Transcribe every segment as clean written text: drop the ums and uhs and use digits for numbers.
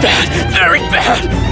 bad, very bad.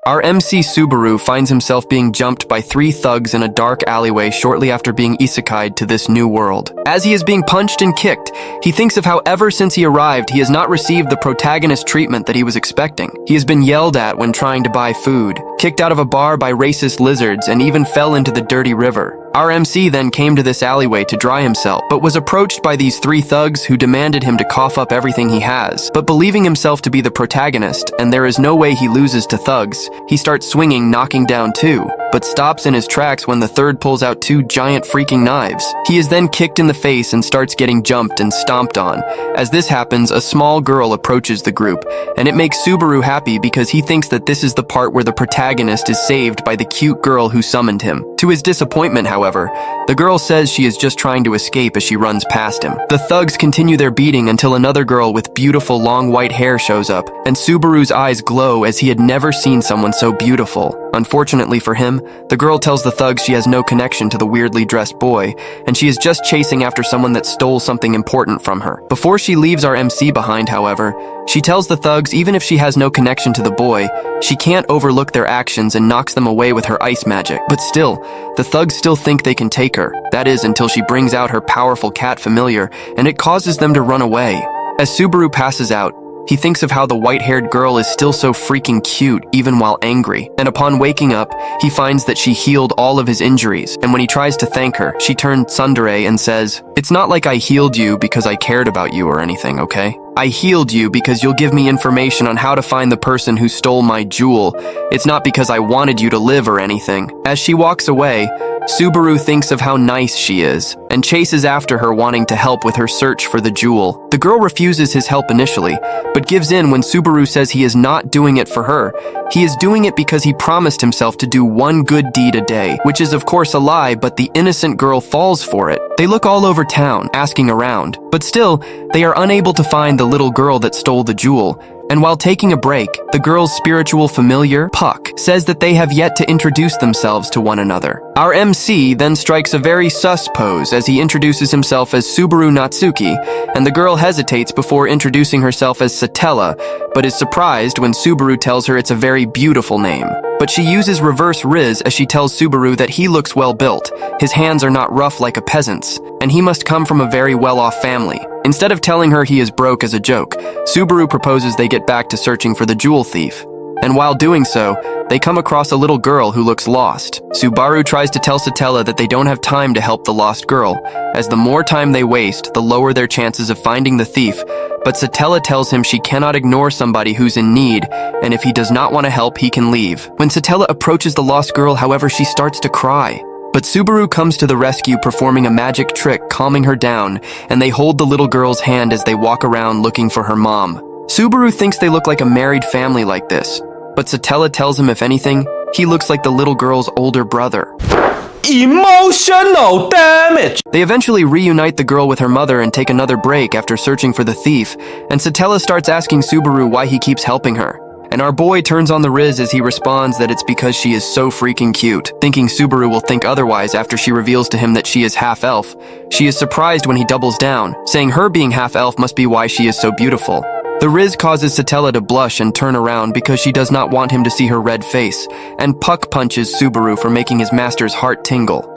Our MC Subaru finds himself being jumped by 3 thugs in a dark alleyway shortly after being isekai'd to this new world. As he is being punched and kicked, he thinks of how ever since he arrived, he has not received the protagonist treatment that he was expecting. He has been yelled at when trying to buy food, kicked out of a bar by racist lizards, and even fell into the dirty river. Our MC then came to this alleyway to dry himself, but was approached by these 3 thugs who demanded him to cough up everything he has. But believing himself to be the protagonist, and there is no way he loses to thugs, he starts swinging, knocking down 2, but stops in his tracks when the 3rd pulls out 2 giant freaking knives. He is then kicked in the face and starts getting jumped and stomped on. As this happens, a small girl approaches the group, and it makes Subaru happy because he thinks that this is the part where the protagonist is saved by the cute girl who summoned him. To his disappointment, however, the girl says she is just trying to escape as she runs past him. The thugs continue their beating until another girl with beautiful long white hair shows up, and Subaru's eyes glow as he had never seen someone so beautiful. Unfortunately for him, the girl tells the thugs she has no connection to the weirdly dressed boy, and she is just chasing after someone that stole something important from her. Before she leaves our MC behind, however, she tells the thugs even if she has no connection to the boy, she can't overlook their actions and knocks them away with her ice magic. But still, the thugs still think they can take her. That is, until she brings out her powerful cat familiar, and it causes them to run away. As Subaru passes out, he thinks of how the white-haired girl is still so freaking cute even while angry, and upon waking up, he finds that she healed all of his injuries, and when he tries to thank her, she turns tsundere and says, "It's not like I healed you because I cared about you or anything, okay? I healed you because you'll give me information on how to find the person who stole my jewel. It's not because I wanted you to live or anything." As she walks away, Subaru thinks of how nice she is, and chases after her wanting to help with her search for the jewel. The girl refuses his help initially, but gives in when Subaru says he is not doing it for her. He is doing it because he promised himself to do one good deed a day, which is of course a lie, but the innocent girl falls for it. They look all over town, asking around, but still, they are unable to find the little girl that stole the jewel. And while taking a break, the girl's spiritual familiar, Puck, says that they have yet to introduce themselves to one another. Our MC then strikes a very sus pose as he introduces himself as Subaru Natsuki, and the girl hesitates before introducing herself as Satella, but is surprised when Subaru tells her it's a very beautiful name. But she uses reverse Riz as she tells Subaru that he looks well built, his hands are not rough like a peasant's, and he must come from a very well-off family. Instead of telling her he is broke as a joke, Subaru proposes they get back to searching for the jewel thief. And while doing so, they come across a little girl who looks lost. Subaru tries to tell Satella that they don't have time to help the lost girl, as the more time they waste, the lower their chances of finding the thief, but Satella tells him she cannot ignore somebody who's in need, and if he does not want to help, he can leave. When Satella approaches the lost girl, however, she starts to cry. But Subaru comes to the rescue, performing a magic trick, calming her down, and they hold the little girl's hand as they walk around looking for her mom. Subaru thinks they look like a married family like this, but Satella tells him if anything, he looks like the little girl's older brother. Emotional damage! They eventually reunite the girl with her mother and take another break after searching for the thief, and Satella starts asking Subaru why he keeps helping her. And our boy turns on the Riz as he responds that it's because she is so freaking cute, thinking Subaru will think otherwise after she reveals to him that she is half-elf. She is surprised when he doubles down, saying her being half-elf must be why she is so beautiful. The Riz causes Satella to blush and turn around because she does not want him to see her red face, and Puck punches Subaru for making his master's heart tingle.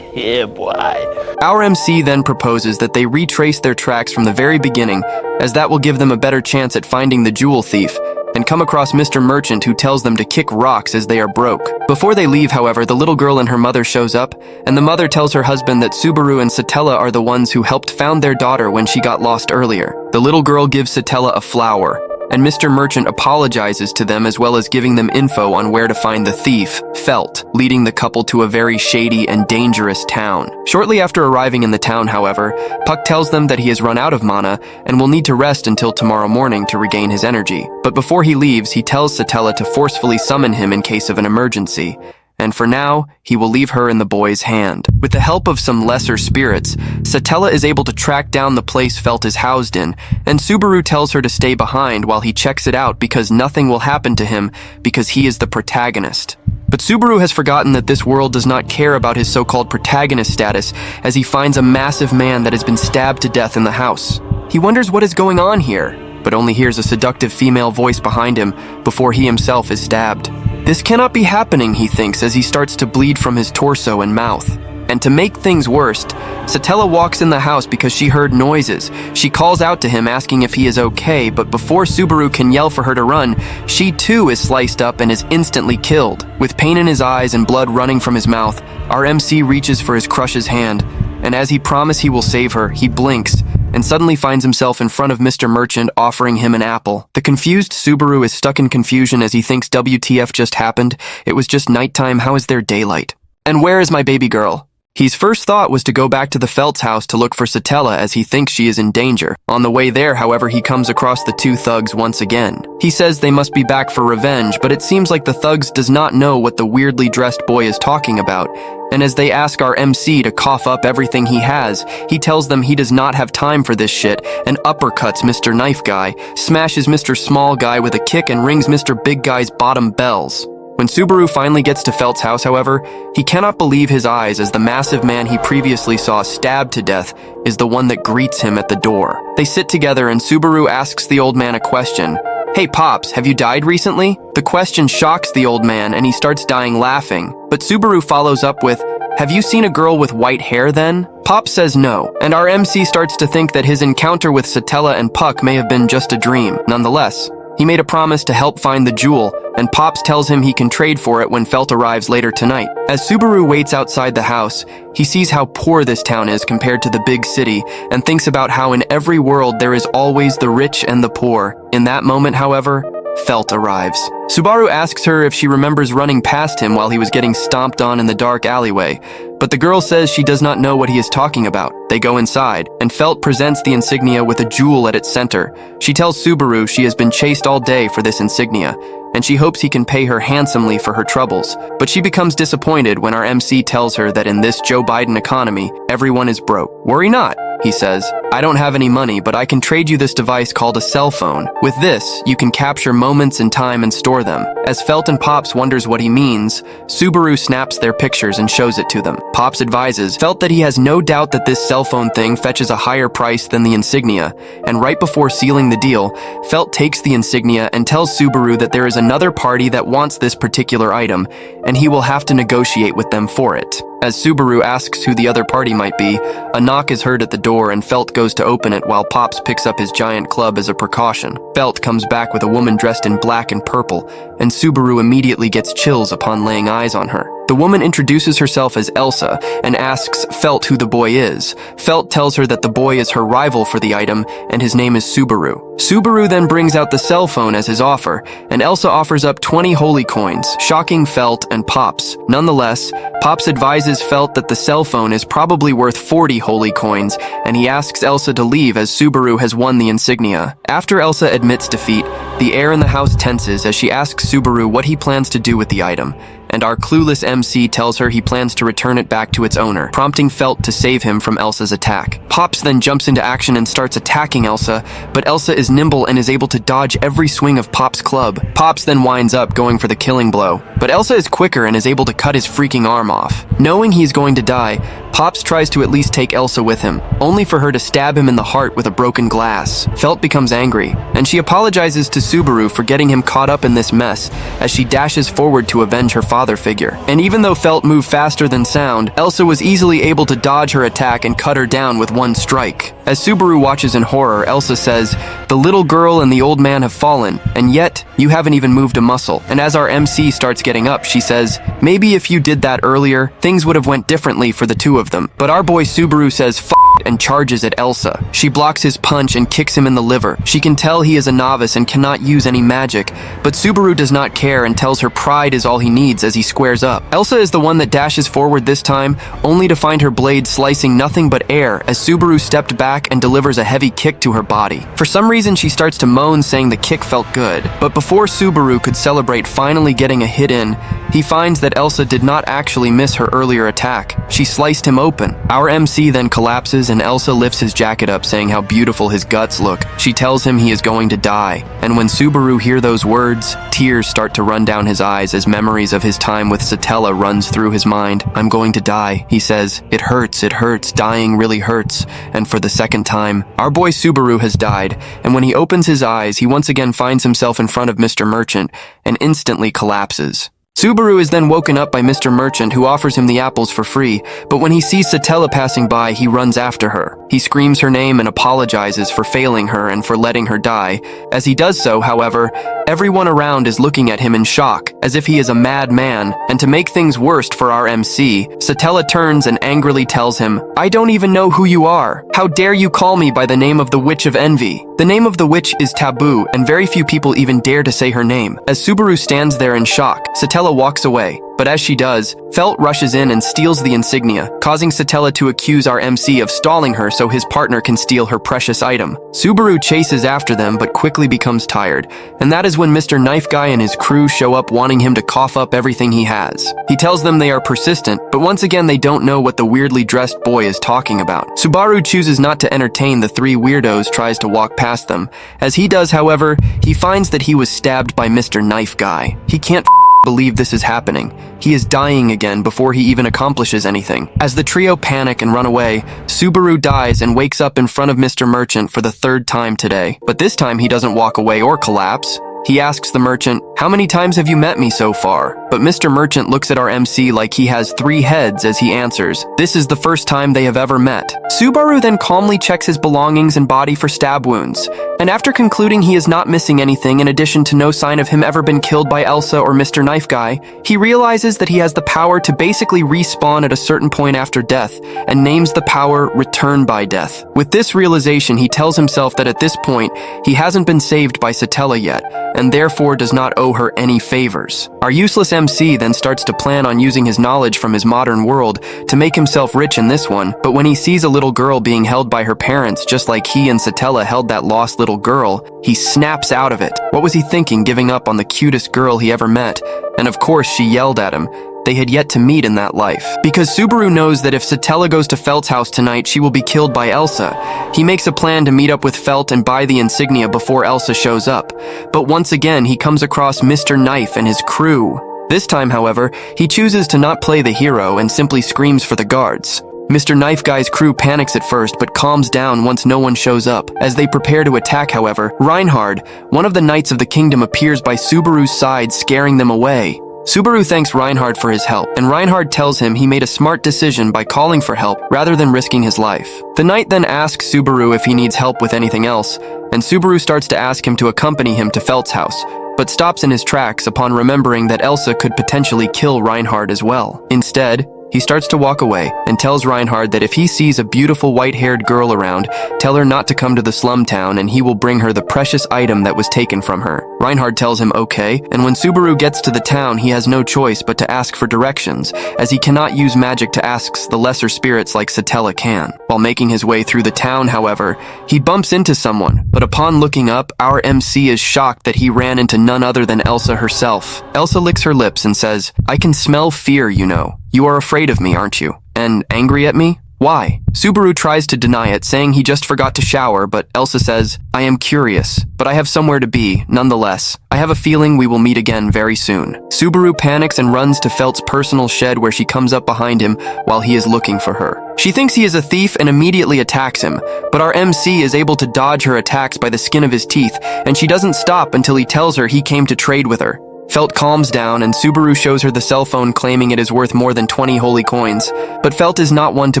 Yeah, boy. Our MC then proposes that they retrace their tracks from the very beginning, as that will give them a better chance at finding the jewel thief, and come across Mr. Merchant, who tells them to kick rocks as they are broke. Before they leave, however, the little girl and her mother shows up, and the mother tells her husband that Subaru and Satella are the ones who helped found their daughter when she got lost earlier. The little girl gives Satella a flower, and Mr. Merchant apologizes to them as well as giving them info on where to find the thief, Felt, leading the couple to a very shady and dangerous town. Shortly after arriving in the town, however, Puck tells them that he has run out of mana and will need to rest until tomorrow morning to regain his energy. But before he leaves, he tells Satella to forcefully summon him in case of an emergency. And for now, he will leave her in the boy's hand. With the help of some lesser spirits, Satella is able to track down the place Felt is housed in, and Subaru tells her to stay behind while he checks it out because nothing will happen to him because he is the protagonist. But Subaru has forgotten that this world does not care about his so-called protagonist status as he finds a massive man that has been stabbed to death in the house. He wonders what is going on here, but only hears a seductive female voice behind him before he himself is stabbed. This cannot be happening, he thinks, as he starts to bleed from his torso and mouth. And to make things worse, Satella walks in the house because she heard noises. She calls out to him asking if he is okay, but before Subaru can yell for her to run, she too is sliced up and is instantly killed. With pain in his eyes and blood running from his mouth, our MC reaches for his crush's hand, and as he promises he will save her, he blinks and suddenly finds himself in front of Mr. Merchant offering him an apple. The confused Subaru is stuck in confusion as he thinks WTF just happened. It was just nighttime, how is there daylight? And where is my baby girl? His first thought was to go back to the Felt's house to look for Satella as he thinks she is in danger. On the way there, however, he comes across the two thugs once again. He says they must be back for revenge, but it seems like the thugs does not know what the weirdly dressed boy is talking about. And as they ask our MC to cough up everything he has, he tells them he does not have time for this shit and uppercuts Mr. Knife Guy, smashes Mr. Small Guy with a kick and rings Mr. Big Guy's bottom bells. When Subaru finally gets to Felt's house, however, he cannot believe his eyes as the massive man he previously saw stabbed to death is the one that greets him at the door. They sit together and Subaru asks the old man a question. Hey Pops, have you died recently? The question shocks the old man and he starts dying laughing, but Subaru follows up with, have you seen a girl with white hair then? Pops says no, and our MC starts to think that his encounter with Satella and Puck may have been just a dream. Nonetheless, he made a promise to help find the jewel, and Pops tells him he can trade for it when Felt arrives later tonight. As Subaru waits outside the house, he sees how poor this town is compared to the big city, and thinks about how in every world there is always the rich and the poor. In that moment, however, Felt arrives. Subaru asks her if she remembers running past him while he was getting stomped on in the dark alleyway, but the girl says she does not know what he is talking about. They go inside, and Felt presents the insignia with a jewel at its center. She tells Subaru she has been chased all day for this insignia, and she hopes he can pay her handsomely for her troubles. But she becomes disappointed when our MC tells her that in this Joe Biden economy, everyone is broke. Worry not, he says. I don't have any money, but I can trade you this device called a cell phone. With this, you can capture moments in time and store them. As Felt and Pops wonders what he means, Subaru snaps their pictures and shows it to them. Pops advises Felt that he has no doubt that this cell phone thing fetches a higher price than the insignia, and right before sealing the deal, Felt takes the insignia and tells Subaru that there is another party that wants this particular item, and he will have to negotiate with them for it. As Subaru asks who the other party might be, a knock is heard at the door and Felt goes to open it while Pops picks up his giant club as a precaution. Felt comes back with a woman dressed in black and purple, and Subaru immediately gets chills upon laying eyes on her. The woman introduces herself as Elsa and asks Felt who the boy is. Felt tells her that the boy is her rival for the item and his name is Subaru. Subaru then brings out the cell phone as his offer, and Elsa offers up 20 holy coins, shocking Felt and Pops. Nonetheless, Pops advises Felt that the cell phone is probably worth 40 holy coins, and he asks Elsa to leave as Subaru has won the insignia. After Elsa admits defeat, the air in the house tenses as she asks Subaru what he plans to do with the item, and our clueless MC tells her he plans to return it back to its owner, prompting Felt to save him from Elsa's attack. Pops then jumps into action and starts attacking Elsa, but Elsa is nimble and is able to dodge every swing of Pop's club. Pops then winds up going for the killing blow, but Elsa is quicker and is able to cut his freaking arm off. Knowing he is going to die, Pops tries to at least take Elsa with him, only for her to stab him in the heart with a broken glass. Felt becomes angry, and she apologizes to Subaru for getting him caught up in this mess as she dashes forward to avenge her father figure. And even though Felt moved faster than sound, Elsa was easily able to dodge her attack and cut her down with one strike. As Subaru watches in horror, Elsa says, "The little girl and the old man have fallen, and yet you haven't even moved a muscle." And as our MC starts getting up, she says, "Maybe if you did that earlier, things would have went differently for the two of them." But our boy Subaru says, "F*** it," and charges at Elsa. She blocks his punch and kicks him in the liver. She can tell he is a novice and cannot use any magic, but Subaru does not care and tells her pride is all he needs as he squares up. Elsa is the one that dashes forward this time, only to find her blade slicing nothing but air as Subaru stepped back and delivers a heavy kick to her body. For some reason, she starts to moan, saying the kick felt good. But before Subaru could celebrate finally getting a hit in, he finds that Elsa did not actually miss her earlier attack. She sliced him open. Our MC then collapses kisses and Elsa lifts his jacket up saying how beautiful his guts look. She tells him he is going to die. And when Subaru hears those words, tears start to run down his eyes as memories of his time with Satella runs through his mind. I'm going to die, he says. It hurts, dying really hurts. And for the second time, our boy Subaru has died. And when he opens his eyes, he once again finds himself in front of Mr. Merchant and instantly collapses. Subaru is then woken up by Mr. Merchant, who offers him the apples for free, but when he sees Satella passing by, he runs after her. He screams her name and apologizes for failing her and for letting her die. As he does so, however, everyone around is looking at him in shock, as if he is a madman, and to make things worse for our MC, Satella turns and angrily tells him, I don't even know who you are. How dare you call me by the name of the Witch of Envy? The name of the witch is taboo, and very few people even dare to say her name. As Subaru stands there in shock, Satella walks away, but as she does, Felt rushes in and steals the insignia, causing Satella to accuse our MC of stalling her so his partner can steal her precious item. Subaru chases after them but quickly becomes tired, and that is when Mr. Knife Guy and his crew show up wanting him to cough up everything he has. He tells them they are persistent, but once again they don't know what the weirdly dressed boy is talking about. Subaru chooses not to entertain the three weirdos, tries to walk past them. As he does, however, he finds that he was stabbed by Mr. Knife Guy. He can't believe this is happening. He is dying again before he even accomplishes anything. As the trio panic and run away, Subaru dies and wakes up in front of Mr. Merchant for the third time today. But this time he doesn't walk away or collapse. He asks the merchant, "How many times have you met me so far?" But Mr. Merchant looks at our MC like he has 3 heads as he answers, "This is the first time they have ever met." Subaru then calmly checks his belongings and body for stab wounds, and after concluding he is not missing anything in addition to no sign of him ever been killed by Elsa or Mr. Knife Guy, he realizes that he has the power to basically respawn at a certain point after death, and names the power Return by Death. With this realization, he tells himself that at this point, he hasn't been saved by Satella yet, and therefore does not owe her any favors. Our useless MC then starts to plan on using his knowledge from his modern world to make himself rich in this one, but when he sees a little girl being held by her parents just like he and Satella held that lost little girl, he snaps out of it. What was he thinking, giving up on the cutest girl he ever met? And of course she yelled at him. They had yet to meet in that life. Because Subaru knows that if Satella goes to Felt's house tonight, she will be killed by Elsa. He makes a plan to meet up with Felt and buy the insignia before Elsa shows up. But once again, he comes across Mr. Knife and his crew. This time, however, he chooses to not play the hero and simply screams for the guards. Mr. Knife Guy's crew panics at first but calms down once no one shows up. As they prepare to attack, however, Reinhard, one of the knights of the kingdom, appears by Subaru's side, scaring them away. Subaru thanks Reinhard for his help, and Reinhard tells him he made a smart decision by calling for help rather than risking his life. The knight then asks Subaru if he needs help with anything else, and Subaru starts to ask him to accompany him to Felt's house, but stops in his tracks upon remembering that Elsa could potentially kill Reinhard as well. Instead, he starts to walk away and tells Reinhard that if he sees a beautiful white-haired girl around, tell her not to come to the slum town and he will bring her the precious item that was taken from her. Reinhard tells him okay, and when Subaru gets to the town, he has no choice but to ask for directions, as he cannot use magic to ask the lesser spirits like Satella can. While making his way through the town, however, he bumps into someone, but upon looking up, our MC is shocked that he ran into none other than Elsa herself. Elsa licks her lips and says, "I can smell fear, you know. You are afraid of me, aren't you? And angry at me? Why?" Subaru tries to deny it, saying he just forgot to shower, but Elsa says, "I am curious, but I have somewhere to be, nonetheless. I have a feeling we will meet again very soon." Subaru panics and runs to Felt's personal shed where she comes up behind him while he is looking for her. She thinks he is a thief and immediately attacks him, but our MC is able to dodge her attacks by the skin of his teeth, and she doesn't stop until he tells her he came to trade with her. Felt calms down and Subaru shows her the cell phone, claiming it is worth more than 20 holy coins. But Felt is not one to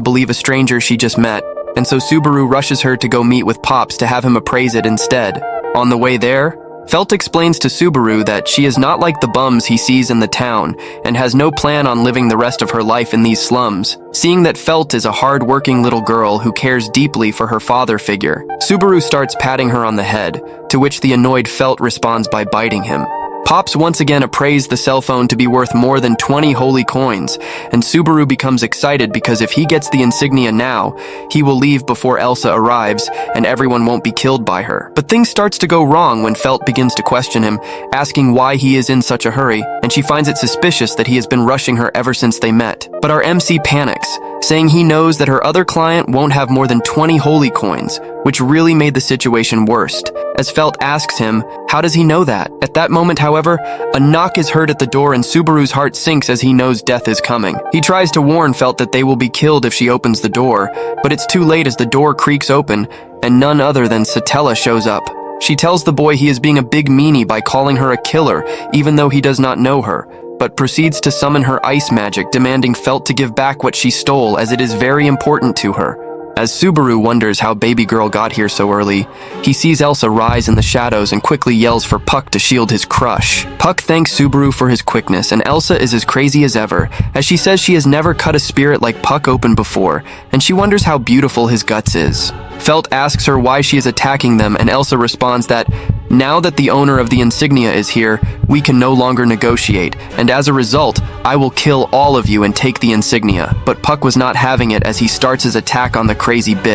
believe a stranger she just met, and so Subaru rushes her to go meet with Pops to have him appraise it instead. On the way there, Felt explains to Subaru that she is not like the bums he sees in the town and has no plan on living the rest of her life in these slums. Seeing that Felt is a hard-working little girl who cares deeply for her father figure, Subaru starts patting her on the head, to which the annoyed Felt responds by biting him. Pops once again appraised the cell phone to be worth more than 20 holy coins, and Subaru becomes excited because if he gets the insignia now, he will leave before Elsa arrives and everyone won't be killed by her. But things starts to go wrong when Felt begins to question him, asking why he is in such a hurry, and she finds it suspicious that he has been rushing her ever since they met. But our MC panics, saying he knows that her other client won't have more than 20 holy coins, which really made the situation worse. As Felt asks him, how does he know that? At that moment, however, a knock is heard at the door and Subaru's heart sinks as he knows death is coming. He tries to warn Felt that they will be killed if she opens the door, but it's too late as the door creaks open and none other than Satella shows up. She tells the boy he is being a big meanie by calling her a killer, even though he does not know her, but proceeds to summon her ice magic, demanding Felt to give back what she stole as it is very important to her. As Subaru wonders how baby girl got here so early, he sees Elsa rise in the shadows and quickly yells for Puck to shield his crush. Puck thanks Subaru for his quickness, and Elsa is as crazy as ever, as she says she has never cut a spirit like Puck open before, and she wonders how beautiful his guts is. Felt asks her why she is attacking them, and Elsa responds that, now that the owner of the insignia is here, we can no longer negotiate, and as a result, I will kill all of you and take the insignia. But Puck was not having it as he starts his attack on the crazy bitch.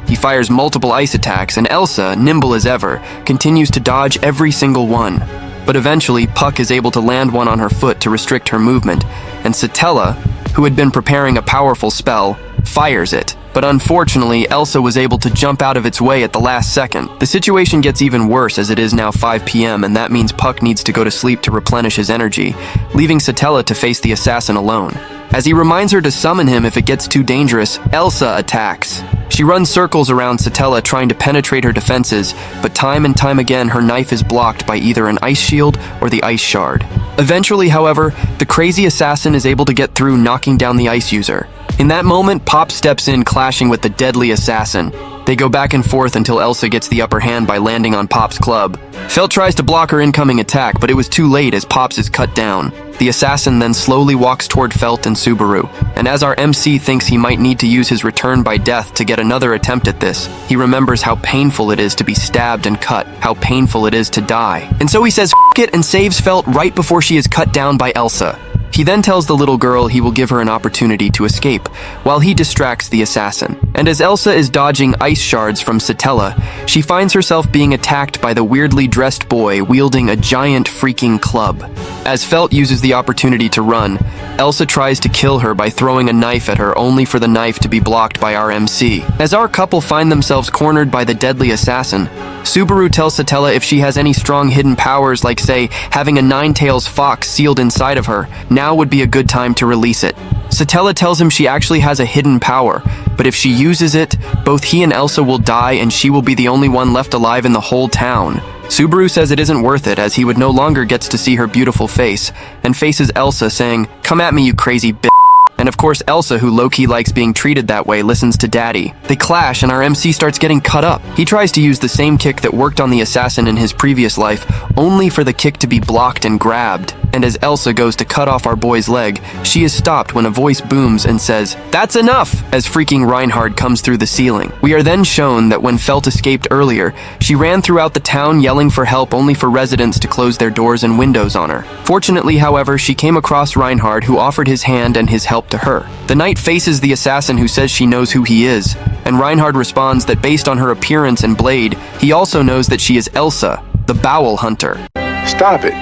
He fires multiple ice attacks, and Elsa, nimble as ever, continues to dodge every single one. But eventually, Puck is able to land one on her foot to restrict her movement, and Satella, who had been preparing a powerful spell, fires it. But unfortunately, Elsa was able to jump out of its way at the last second. The situation gets even worse as it is now 5 p.m. and that means Puck needs to go to sleep to replenish his energy, leaving Satella to face the assassin alone. As he reminds her to summon him if it gets too dangerous, Elsa attacks. She runs circles around Satella trying to penetrate her defenses, but time and time again her knife is blocked by either an ice shield or the ice shard. Eventually, however, the crazy assassin is able to get through, knocking down the ice user. In that moment, Pop steps in, clashing with the deadly assassin. They go back and forth until Elsa gets the upper hand by landing on Pop's club. Felt tries to block her incoming attack, but it was too late as Pop's is cut down. The assassin then slowly walks toward Felt and Subaru, and as our MC thinks he might need to use his return by death to get another attempt at this, he remembers how painful it is to be stabbed and cut, how painful it is to die. And so he says F it and saves Felt right before she is cut down by Elsa. He then tells the little girl he will give her an opportunity to escape, while he distracts the assassin. And as Elsa is dodging ice shards from Satella, she finds herself being attacked by the weirdly dressed boy wielding a giant freaking club. As Felt uses the opportunity to run, Elsa tries to kill her by throwing a knife at her, only for the knife to be blocked by our MC. As our couple find themselves cornered by the deadly assassin, Subaru tells Satella if she has any strong hidden powers, like say, having a nine-tails fox sealed inside of her, now would be a good time to release it. Satella tells him she actually has a hidden power, but if she uses it, both he and Elsa will die and she will be the only one left alive in the whole town. Subaru says it isn't worth it as he would no longer gets to see her beautiful face, and faces Elsa saying, "Come at me, you crazy bitch." And of course Elsa, who low-key likes being treated that way, listens to Daddy. They clash and our MC starts getting cut up. He tries to use the same kick that worked on the assassin in his previous life, only for the kick to be blocked and grabbed. And as Elsa goes to cut off our boy's leg, she is stopped when a voice booms and says, "That's enough!" as freaking Reinhard comes through the ceiling. We are then shown that when Felt escaped earlier, she ran throughout the town yelling for help, only for residents to close their doors and windows on her. Fortunately, however, she came across Reinhard, who offered his hand and his help to her. The knight faces the assassin, who says she knows who he is, and Reinhard responds that based on her appearance and blade, he also knows that she is Elsa, the Bowel Hunter. Stop it.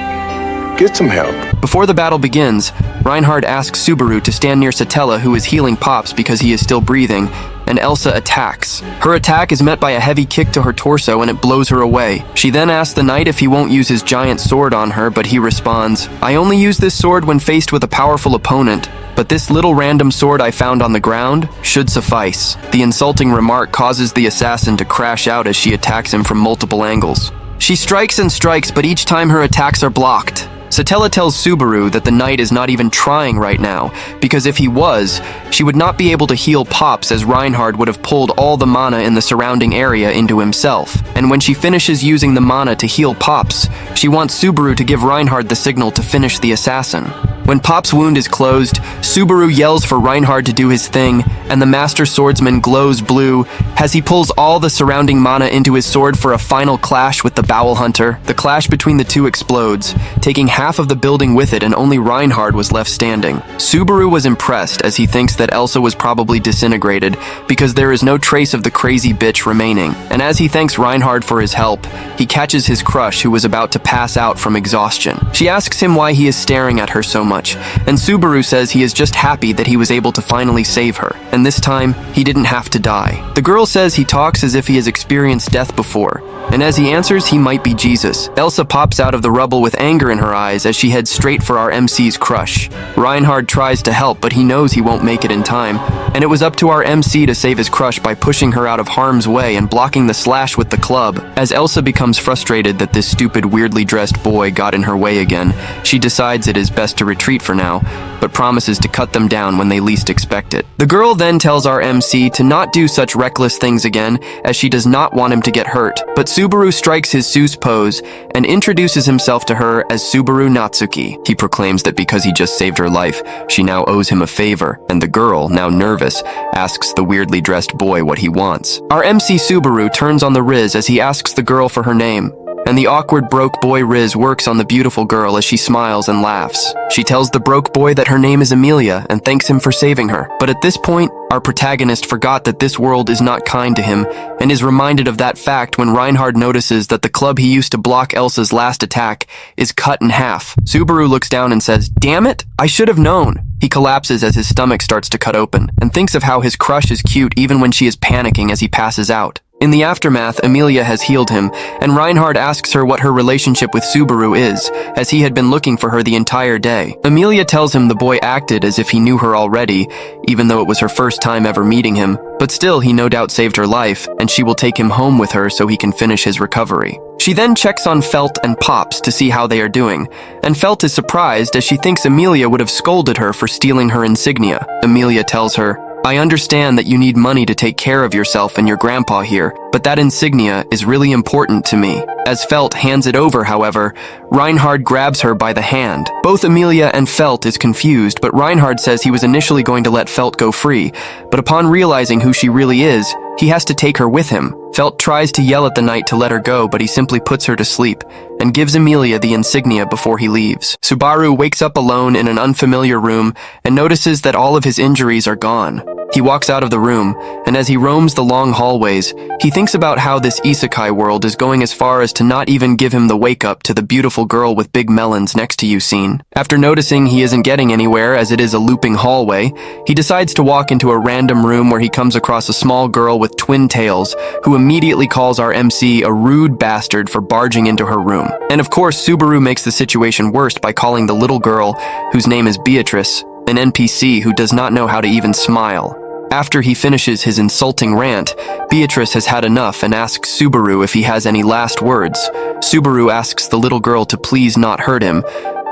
Get some help. Before the battle begins, Reinhard asks Subaru to stand near Satella, who is healing Pops because he is still breathing, and Elsa attacks. Her attack is met by a heavy kick to her torso and it blows her away. She then asks the knight if he won't use his giant sword on her, but he responds, "I only use this sword when faced with a powerful opponent, but this little random sword I found on the ground should suffice." The insulting remark causes the assassin to crash out as she attacks him from multiple angles. She strikes and strikes, but each time her attacks are blocked. Satella tells Subaru that the knight is not even trying right now, because if he was, she would not be able to heal Pops as Reinhard would have pulled all the mana in the surrounding area into himself. And when she finishes using the mana to heal Pops, she wants Subaru to give Reinhard the signal to finish the assassin. When Pop's wound is closed, Subaru yells for Reinhard to do his thing, and the Master Swordsman glows blue as he pulls all the surrounding mana into his sword for a final clash with the Bowel Hunter. The clash between the two explodes, taking half of the building with it, and only Reinhard was left standing. Subaru was impressed as he thinks that Elsa was probably disintegrated because there is no trace of the crazy bitch remaining. And as he thanks Reinhard for his help, he catches his crush, who was about to pass out from exhaustion. She asks him why he is staring at her so much, and Subaru says he is just happy that he was able to finally save her, and this time, he didn't have to die. The girl says he talks as if he has experienced death before, and as he answers, he might be Jesus. Elsa pops out of the rubble with anger in her eyes as she heads straight for our MC's crush. Reinhard tries to help, but he knows he won't make it in time, and it was up to our MC to save his crush by pushing her out of harm's way and blocking the slash with the club. As Elsa becomes frustrated that this stupid, weirdly dressed boy got in her way again, she decides it is best to retreat for now, but promises to cut them down when they least expect it. The girl then tells our MC to not do such reckless things again, as she does not want him to get hurt, but Subaru strikes his Seuss pose and introduces himself to her as Subaru Natsuki. He proclaims that because he just saved her life, she now owes him a favor, and the girl, now nervous, asks the weirdly dressed boy what he wants. Our MC Subaru turns on the Riz as he asks the girl for her name, and the awkward broke boy Riz works on the beautiful girl as she smiles and laughs. She tells the broke boy that her name is Amelia and thanks him for saving her. But at this point, our protagonist forgot that this world is not kind to him and is reminded of that fact when Reinhard notices that the club he used to block Elsa's last attack is cut in half. Subaru looks down and says, "Damn it, I should have known." He collapses as his stomach starts to cut open and thinks of how his crush is cute even when she is panicking as he passes out. In the aftermath, Amelia has healed him, and Reinhard asks her what her relationship with Subaru is, as he had been looking for her the entire day. Amelia tells him the boy acted as if he knew her already, even though it was her first time ever meeting him, but still he no doubt saved her life, and she will take him home with her so he can finish his recovery. She then checks on Felt and Pops to see how they are doing, and Felt is surprised as she thinks Amelia would have scolded her for stealing her insignia. Amelia tells her, "I understand that you need money to take care of yourself and your grandpa here, but that insignia is really important to me." As Felt hands it over, however, Reinhard grabs her by the hand. Both Amelia and Felt is confused, but Reinhard says he was initially going to let Felt go free, but upon realizing who she really is, he has to take her with him. Felt tries to yell at the knight to let her go, but he simply puts her to sleep and gives Amelia the insignia before he leaves. Subaru wakes up alone in an unfamiliar room and notices that all of his injuries are gone. He walks out of the room, and as he roams the long hallways, he thinks about how this isekai world is going as far as to not even give him the wake-up to the beautiful girl with big melons next to you scene. After noticing he isn't getting anywhere as it is a looping hallway, he decides to walk into a random room where he comes across a small girl with twin tails, who immediately calls our MC a rude bastard for barging into her room. And of course, Subaru makes the situation worse by calling the little girl, whose name is Beatrice, an NPC who does not know how to even smile. After he finishes his insulting rant, Beatrice has had enough and asks Subaru if he has any last words. Subaru asks the little girl to please not hurt him,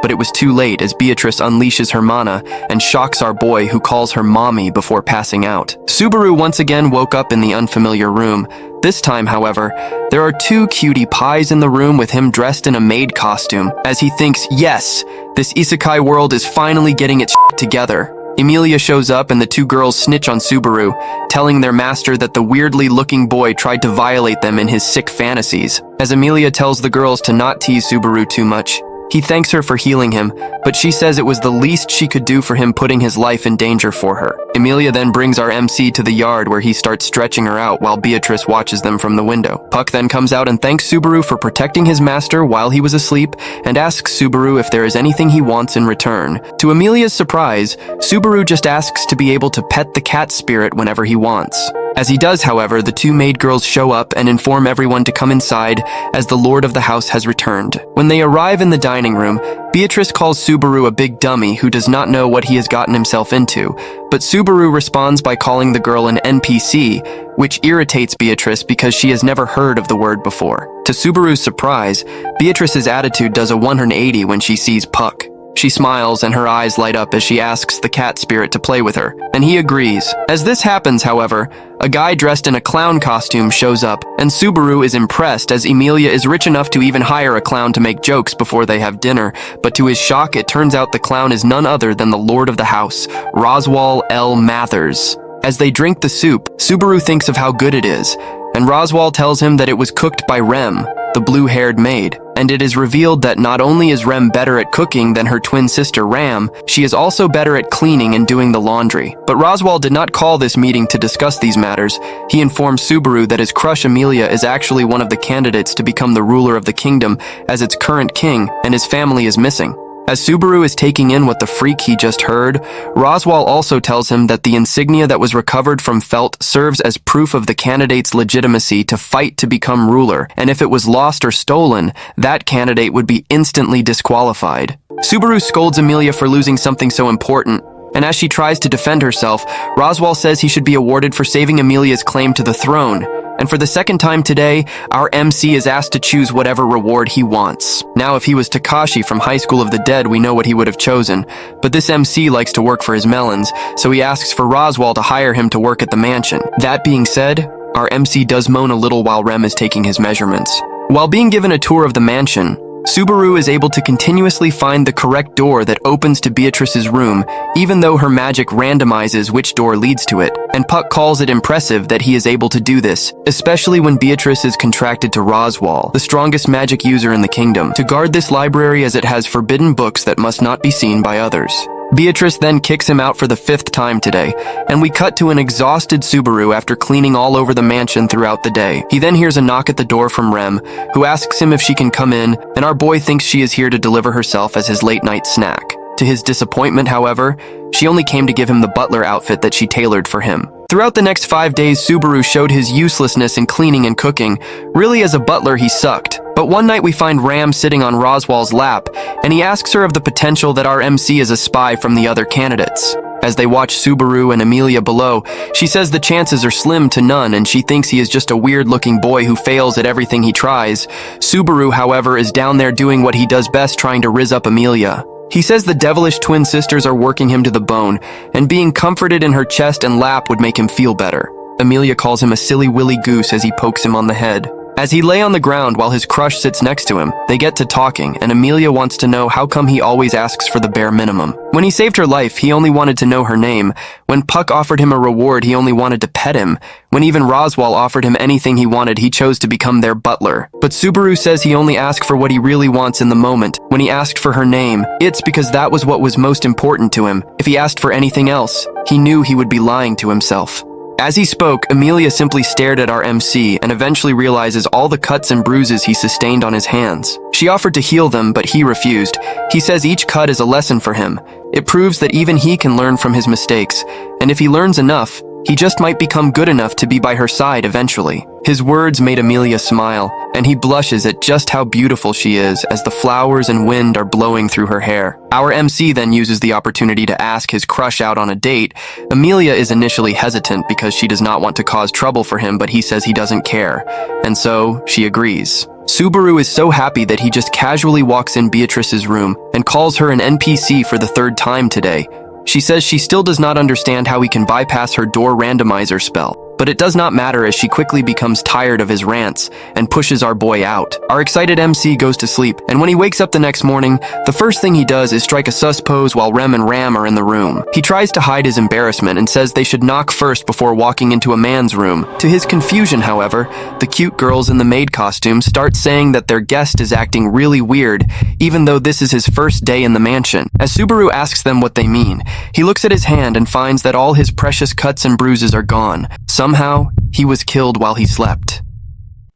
but it was too late as Beatrice unleashes her mana and shocks our boy, who calls her mommy before passing out. Subaru once again woke up in the unfamiliar room. This time, however, there are two cutie pies in the room with him dressed in a maid costume, as he thinks, yes, this isekai world is finally getting its shit together. Emilia shows up and the two girls snitch on Subaru, telling their master that the weirdly looking boy tried to violate them in his sick fantasies. As Emilia tells the girls to not tease Subaru too much, he thanks her for healing him, but she says it was the least she could do for him, putting his life in danger for her. Emilia then brings our MC to the yard where he starts stretching her out while Beatrice watches them from the window. Puck then comes out and thanks Subaru for protecting his master while he was asleep and asks Subaru if there is anything he wants in return. To Emilia's surprise, Subaru just asks to be able to pet the cat spirit whenever he wants. As he does, however, the two maid girls show up and inform everyone to come inside as the lord of the house has returned. When they arrive in the dining room, Beatrice calls Subaru a big dummy who does not know what he has gotten himself into, but Subaru responds by calling the girl an NPC, which irritates Beatrice because she has never heard of the word before. To Subaru's surprise, Beatrice's attitude does a 180 when she sees Puck. She smiles and her eyes light up as she asks the cat spirit to play with her, and he agrees. As this happens, however, a guy dressed in a clown costume shows up, and Subaru is impressed as Emilia is rich enough to even hire a clown to make jokes before they have dinner, but to his shock it turns out the clown is none other than the lord of the house, Roswal L. Mathers. As they drink the soup, Subaru thinks of how good it is, and Roswal tells him that it was cooked by Rem, the blue-haired maid, and it is revealed that not only is Rem better at cooking than her twin sister Ram, she is also better at cleaning and doing the laundry. But Roswal did not call this meeting to discuss these matters. He informs Subaru that his crush Emilia is actually one of the candidates to become the ruler of the kingdom as its current king, and his family is missing. As Subaru is taking in what the freak he just heard, Roswaal also tells him that the insignia that was recovered from Felt serves as proof of the candidate's legitimacy to fight to become ruler, and if it was lost or stolen, that candidate would be instantly disqualified. Subaru scolds Amelia for losing something so important, and as she tries to defend herself, Roswaal says he should be awarded for saving Amelia's claim to the throne. And for the second time today, our MC is asked to choose whatever reward he wants. Now, if he was Takashi from High School of the Dead, we know what he would have chosen. But this MC likes to work for his melons, so he asks for Roswaal to hire him to work at the mansion. That being said, our MC does moan a little while Rem is taking his measurements. While being given a tour of the mansion, Subaru is able to continuously find the correct door that opens to Beatrice's room, even though her magic randomizes which door leads to it, and Puck calls it impressive that he is able to do this, especially when Beatrice is contracted to Roswaal, the strongest magic user in the kingdom, to guard this library as it has forbidden books that must not be seen by others. Beatrice then kicks him out for the 5th time today, and we cut to an exhausted Subaru after cleaning all over the mansion throughout the day. He then hears a knock at the door from Rem, who asks him if she can come in, and our boy thinks she is here to deliver herself as his late-night snack. To his disappointment, however, she only came to give him the butler outfit that she tailored for him. Throughout the next 5 days, Subaru showed his uselessness in cleaning and cooking. Really, as a butler, he sucked. But one night we find Ram sitting on Roswaal's lap, and he asks her of the potential that our MC is a spy from the other candidates. As they watch Subaru and Amelia below, she says the chances are slim to none, and she thinks he is just a weird-looking boy who fails at everything he tries. Subaru, however, is down there doing what he does best, trying to rizz up Amelia. He says the devilish twin sisters are working him to the bone, and being comforted in her chest and lap would make him feel better. Amelia calls him a silly willy goose as he pokes him on the head. As he lay on the ground while his crush sits next to him, they get to talking, and Amelia wants to know how come he always asks for the bare minimum. When he saved her life, he only wanted to know her name. When Puck offered him a reward, he only wanted to pet him. When even Roswaal offered him anything he wanted, he chose to become their butler. But Subaru says he only asked for what he really wants in the moment. When he asked for her name, it's because that was what was most important to him. If he asked for anything else, he knew he would be lying to himself. As he spoke, Amelia simply stared at our MC and eventually realizes all the cuts and bruises he sustained on his hands. She offered to heal them, but he refused. He says each cut is a lesson for him. It proves that even he can learn from his mistakes, and if he learns enough, he just might become good enough to be by her side eventually. His words made Amelia smile, and he blushes at just how beautiful she is as the flowers and wind are blowing through her hair. Our MC then uses the opportunity to ask his crush out on a date. Amelia is initially hesitant because she does not want to cause trouble for him, but he says he doesn't care, and so she agrees. Subaru is so happy that he just casually walks in Beatrice's room and calls her an NPC for the 3rd time today. She says she still does not understand how he can bypass her door randomizer spell. But it does not matter as she quickly becomes tired of his rants and pushes our boy out. Our excited MC goes to sleep, and when he wakes up the next morning, the first thing he does is strike a sus pose while Rem and Ram are in the room. He tries to hide his embarrassment and says they should knock first before walking into a man's room. To his confusion, however, the cute girls in the maid costume start saying that their guest is acting really weird, even though this is his first day in the mansion. As Subaru asks them what they mean, he looks at his hand and finds that all his precious cuts and bruises are gone. Somehow, he was killed while he slept.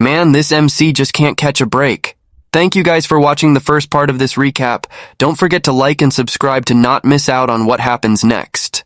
Man, this MC just can't catch a break. Thank you guys for watching the first part of this recap. Don't forget to like and subscribe to not miss out on what happens next.